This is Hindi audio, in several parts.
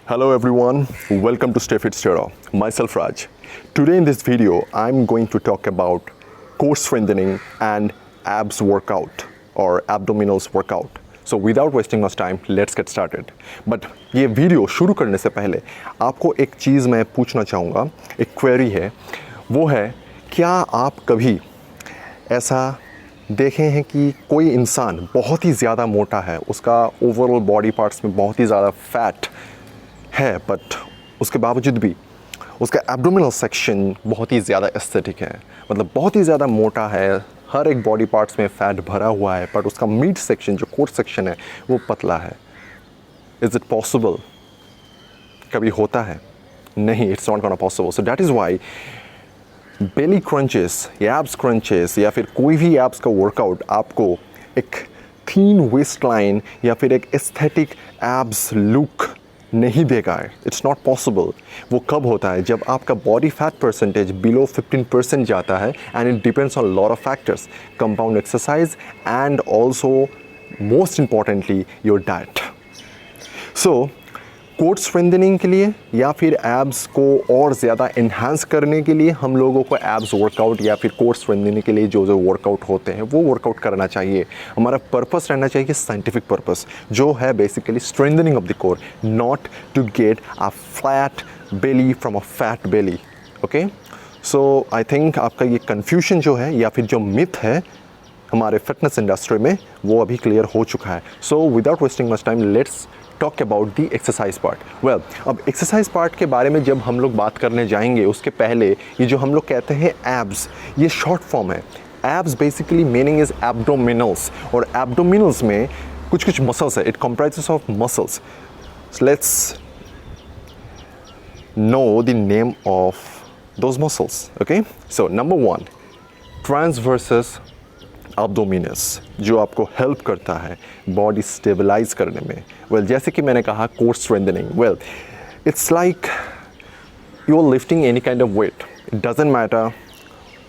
Hello everyone, welcome to Stay Fit Stero. Myself Raj. Today in this video, I'm going to talk about core strengthening and abs workout or abdominals workout. So without wasting much time, let's get started. But ये वीडियो शुरू करने से पहले आपको एक चीज़ मैं पूछना चाहूँगा, एक क्वेरी है, वो है क्या आप कभी ऐसा देखे हैं कि कोई इंसान बहुत ही ज़्यादा मोटा है, उसका ओवरऑल बॉडी पार्ट्स में बहुत ही ज़्यादा फैट है, बट उसके बावजूद भी उसका एब्डोमिनल सेक्शन बहुत ही ज़्यादा एस्थेटिक है, मतलब बहुत ही ज़्यादा मोटा है, हर एक बॉडी पार्ट्स में फैट भरा हुआ है, बट उसका मिड सेक्शन जो कोर सेक्शन है वो पतला है. Is it possible? कभी होता है? नहीं, it's not gonna possible. So that is why belly crunches या एब्स क्रंचेस या फिर कोई भी एब्स का वर्कआउट आपको एक थीन वेस्ट लाइन या फिर एक एस्थेटिक एब्स लुक नहीं देगा. It's not possible. वो कब होता है? जब आपका बॉडी फैट परसेंटेज बिलो 15% जाता है, and it depends on lot of factors, compound exercise and also most importantly your diet. So core strengthening के लिए या फिर एब्स को और ज़्यादा इन्हांस करने के लिए हम लोगों को एब्स वर्कआउट या फिर कोर स्ट्रेंथनिंग के लिए जो वर्कआउट होते हैं वो वर्कआउट करना चाहिए. हमारा पर्पस रहना चाहिए साइंटिफिक पर्पस, जो है basically strengthening of the core, not to get a flat belly from a fat belly. Okay, so I think आपका ये कन्फ्यूजन जो है या फिर जो मिथ है हमारे फिटनेस इंडस्ट्री में वो अभी क्लियर हो चुका है. So without wasting much time let's talk about the exercise part. Well, अब एक्सरसाइज पार्ट के बारे में जब हम लोग बात करने जाएंगे उसके पहले ये जो हम लोग कहते हैं एब्स, ये शॉर्ट फॉर्म है. Abs basically meaning is abdominals, और एब्डोमिनल्स में कुछ कुछ मसल्स है. It comprises of muscles. Let's know the name of those muscles. Okay, so number 1, transversus abdominis, जो आपको हेल्प करता है बॉडी स्टेबलाइज करने में. वेल, जैसे कि मैंने कहा core strengthening, well it's like you are lifting any kind of weight. It doesn't matter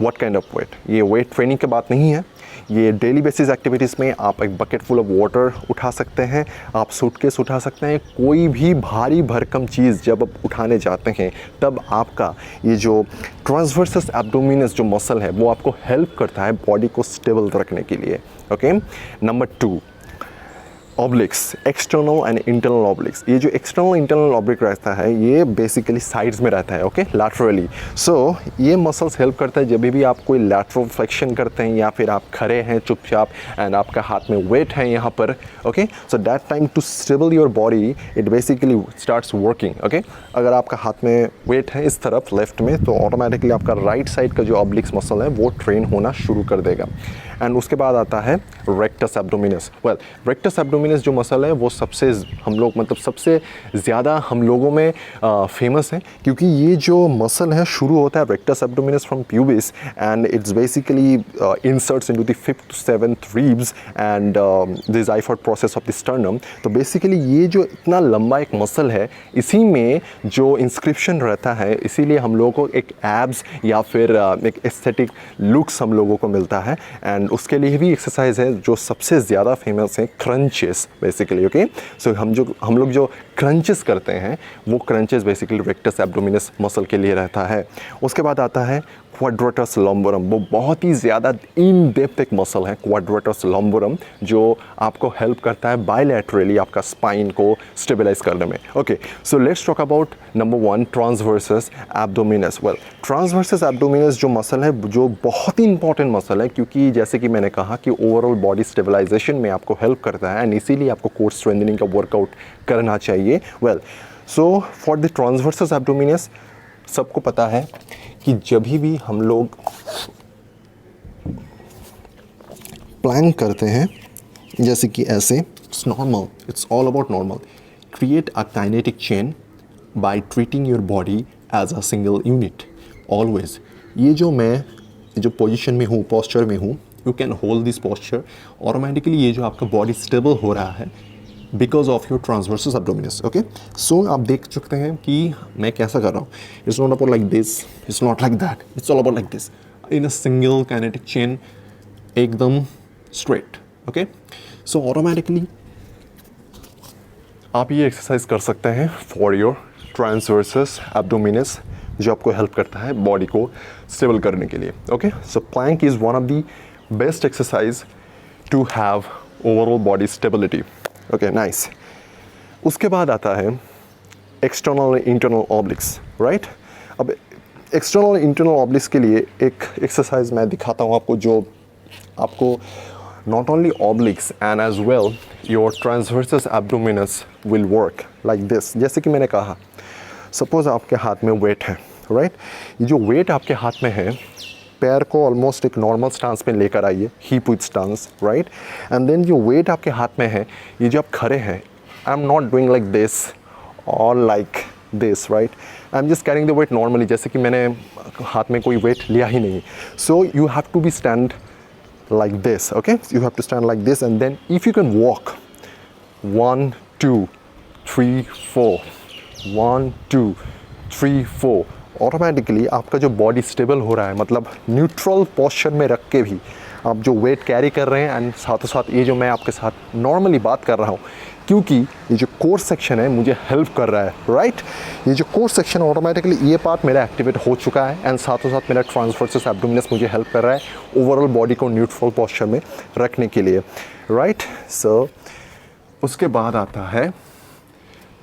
what kind of weight. ये वेट ट्रेनिंग की बात नहीं है. ये डेली बेसिस एक्टिविटीज़ में आप एक बकेट फुल ऑफ वाटर उठा सकते हैं, आप सूटकेस उठा सकते हैं. कोई भी भारी भरकम चीज़ जब आप उठाने जाते हैं तब आपका ये जो ट्रांसवर्सस एब्डोमिनस जो मसल है वो आपको हेल्प करता है बॉडी को स्टेबल रखने के लिए. Okay, number 2, obliques, external and internal obliques. ये जो एक्सटर्नल इंटरनल ऑब्लिक रहता है ये बेसिकली साइड्स में रहता है. Okay, laterally. सो ये मसल्स हेल्प करता है जब भी आप कोई लैटरल फ्लेक्शन करते हैं या फिर आप खड़े हैं चुपचाप एंड आपका हाथ में वेट है यहाँ पर. Okay, so that time to stable your body it basically starts working. Okay, अगर आपका हाथ में वेट है इस तरफ लेफ्ट में तो ऑटोमेटिकली आपका राइट साइड का जो ऑब्लिक्स मसल है वो ट्रेन होना शुरू कर देगा. एंड उसके बाद आता है rectus abdominis. Well, rectus abdominis जो मसल है वो सबसे हम लोग मतलब सबसे ज़्यादा हम लोगों में फेमस है, क्योंकि ये जो मसल है शुरू होता है rectus abdominis from pubis and it's basically inserts into the 5th to 7th ribs and the xiphoid process of the sternum. तो बेसिकली ये जो इतना लंबा एक मसल है इसी में जो इंस्क्रिप्शन रहता है, इसीलिए हम लोगों को एक एब्स या फिर एक एस्थेटिक लुक्स हम लोगों को मिलता है. एंड उसके लिए भी एक्सरसाइज है जो सबसे ज़्यादा फेमस है, क्रंचेस बेसिकली. ओके, सो हम लोग जो क्रंचेस करते हैं वो crunches basically rectus abdominis muscle के लिए रहता है. उसके बाद आता है क्वाड्रेटस लंबोरम. वो बहुत ही ज़्यादा इन डेप्थ एक मसल है क्वाड्रेटस लंबोरम, जो आपको हेल्प करता है बायलैटरली आपका स्पाइन को स्टेबलाइज करने में. Okay, so let's talk about number 1, transversus abdominis. Well, transversus abdominis जो मसल है जो बहुत ही इंपॉर्टेंट मसल है, क्योंकि जैसे कि मैंने कहा कि ओवरऑल बॉडी स्टेबलाइजेशन में आपको हेल्प करता है एंड इसीलिए आपको कोर स्ट्रेंथनिंग का वर्कआउट करना चाहिए. Well, so for the transversus abdominis सबको पता है कि जब भी हम लोग प्लैंक करते हैं जैसे कि ऐसे, it's normal, it's all about normal. Create a kinetic chain by treating your body as a single unit always. ये जो मैं जो पोजीशन में हूँ, पोस्चर में हूँ, you can hold this posture. Automatically ये जो आपका बॉडी स्टेबल हो रहा है because of your transversus abdominis. Okay, so आप देख सकते हैं कि मैं कैसा कर रहा हूँ. It's not about like this, it's not like that, it's all about like this in a single kinetic chain, एकदम स्ट्रेट. ओके, सो ऑटोमेटिकली आप ये एक्सरसाइज कर सकते हैं फॉर योर ट्रांसवर्सस एब्डोमिनस, जो आपको हेल्प करता है बॉडी को स्टेबल करने के लिए। Okay, so plank is one of the best exercise to have overall body stability. Okay, nice. उसके बाद आता है एक्सटर्नल इंटरनल ऑब्लिक्स, राइट। अब एक्सटर्नल इंटरनल ऑब्लिक्स के लिए एक एक्सरसाइज मैं दिखाता हूँ आपको, जो आपको not only obliques and as well your transversus abdominis will work like this। जैसे कि मैंने कहा, सपोज आपके हाथ में वेट है, राइट। ये जो वेट आपके हाथ में है, पैर को ऑलमोस्ट एक नॉर्मल स्टांस में लेकर आइए, hip with stance, right. And then जो वेट आपके हाथ में है, ये जो आप खड़े हैं, I am not doing like this और like this, right. I am just carrying the weight normally, जैसे कि मैंने हाथ में कोई वेट लिया ही नहीं। So you have to be stand like this, okay, you have to stand like this, and then if you can walk 1 2 3 4 1 2 3 4, automatically आपका जो बॉडी स्टेबल हो रहा है, मतलब न्यूट्रल पोस्चर में रख के भी आप जो वेट कैरी कर रहे हैं, एंड साथों साथ ये जो मैं आपके साथ नॉर्मली बात कर रहा हूँ, क्योंकि ये जो कोर सेक्शन है मुझे हेल्प कर रहा है, राइट। ये जो कोर सेक्शन ऑटोमेटिकली ये पार्ट मेरा एक्टिवेट हो चुका है, एंड साथों साथ मेरा ट्रांसवर्सस एब्डोमिनस मुझे हेल्प कर रहा है ओवरऑल बॉडी को न्यूट्रल पोस्चर में रखने के लिए, राइट। सो उसके बाद आता है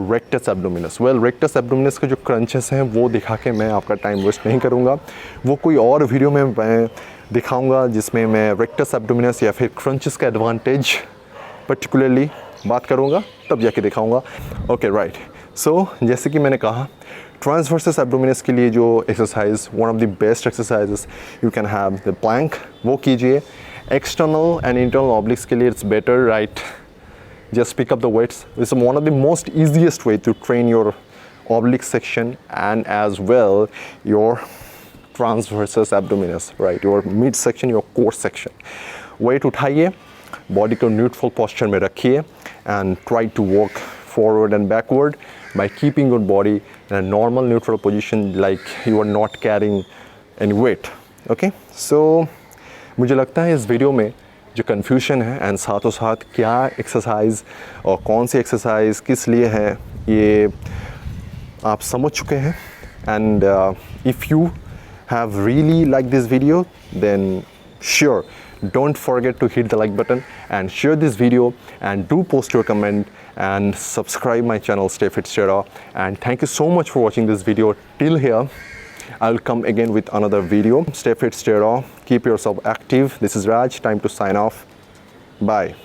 rectus abdominis. Well, rectus abdominis के जो क्रंचेस हैं वो दिखा के मैं आपका टाइम वेस्ट नहीं करूँगा, वो कोई और वीडियो में मैं दिखाऊँगा जिसमें मैं रेक्टस एब्डोमिनस या फिर क्रंचेस का एडवांटेज पर्टिकुलरली बात करूँगा, तब जाके दिखाऊँगा। Okay, right. सो जैसे कि मैंने कहा, ट्रांसवर्सस एब्डोमिनस के लिए जो exercise, one of the best exercises you can have the plank, वो कीजिए। एक्सटर्नल एंड इंटरनल ऑब्लिक्स के लिए it's better, right, just pick up the weights. This is one of the most easiest way to train your oblique section and as well your transversus abdominis, right, your midsection, your core section. Weight उठाइए, body को neutral posture में रखिए, and try to walk forward and backward by keeping your body in a normal neutral position, like you are not carrying any weight. Okay, so मुझे लगता है इस वीडियो में जो कन्फ्यूजन है एंड साथों साथ क्या एक्सरसाइज और कौन सी एक्सरसाइज किस लिए है, ये आप समझ चुके हैं। And if you have really like this video, then sure don't forget to hit the like button and share this video, and do post your comment and subscribe my channel Stay Fit Stera. And thank you so much for watching this video till here. I'll come again with another video. Stay fit, stay raw, keep yourself active. This is Raj, time to sign off. Bye.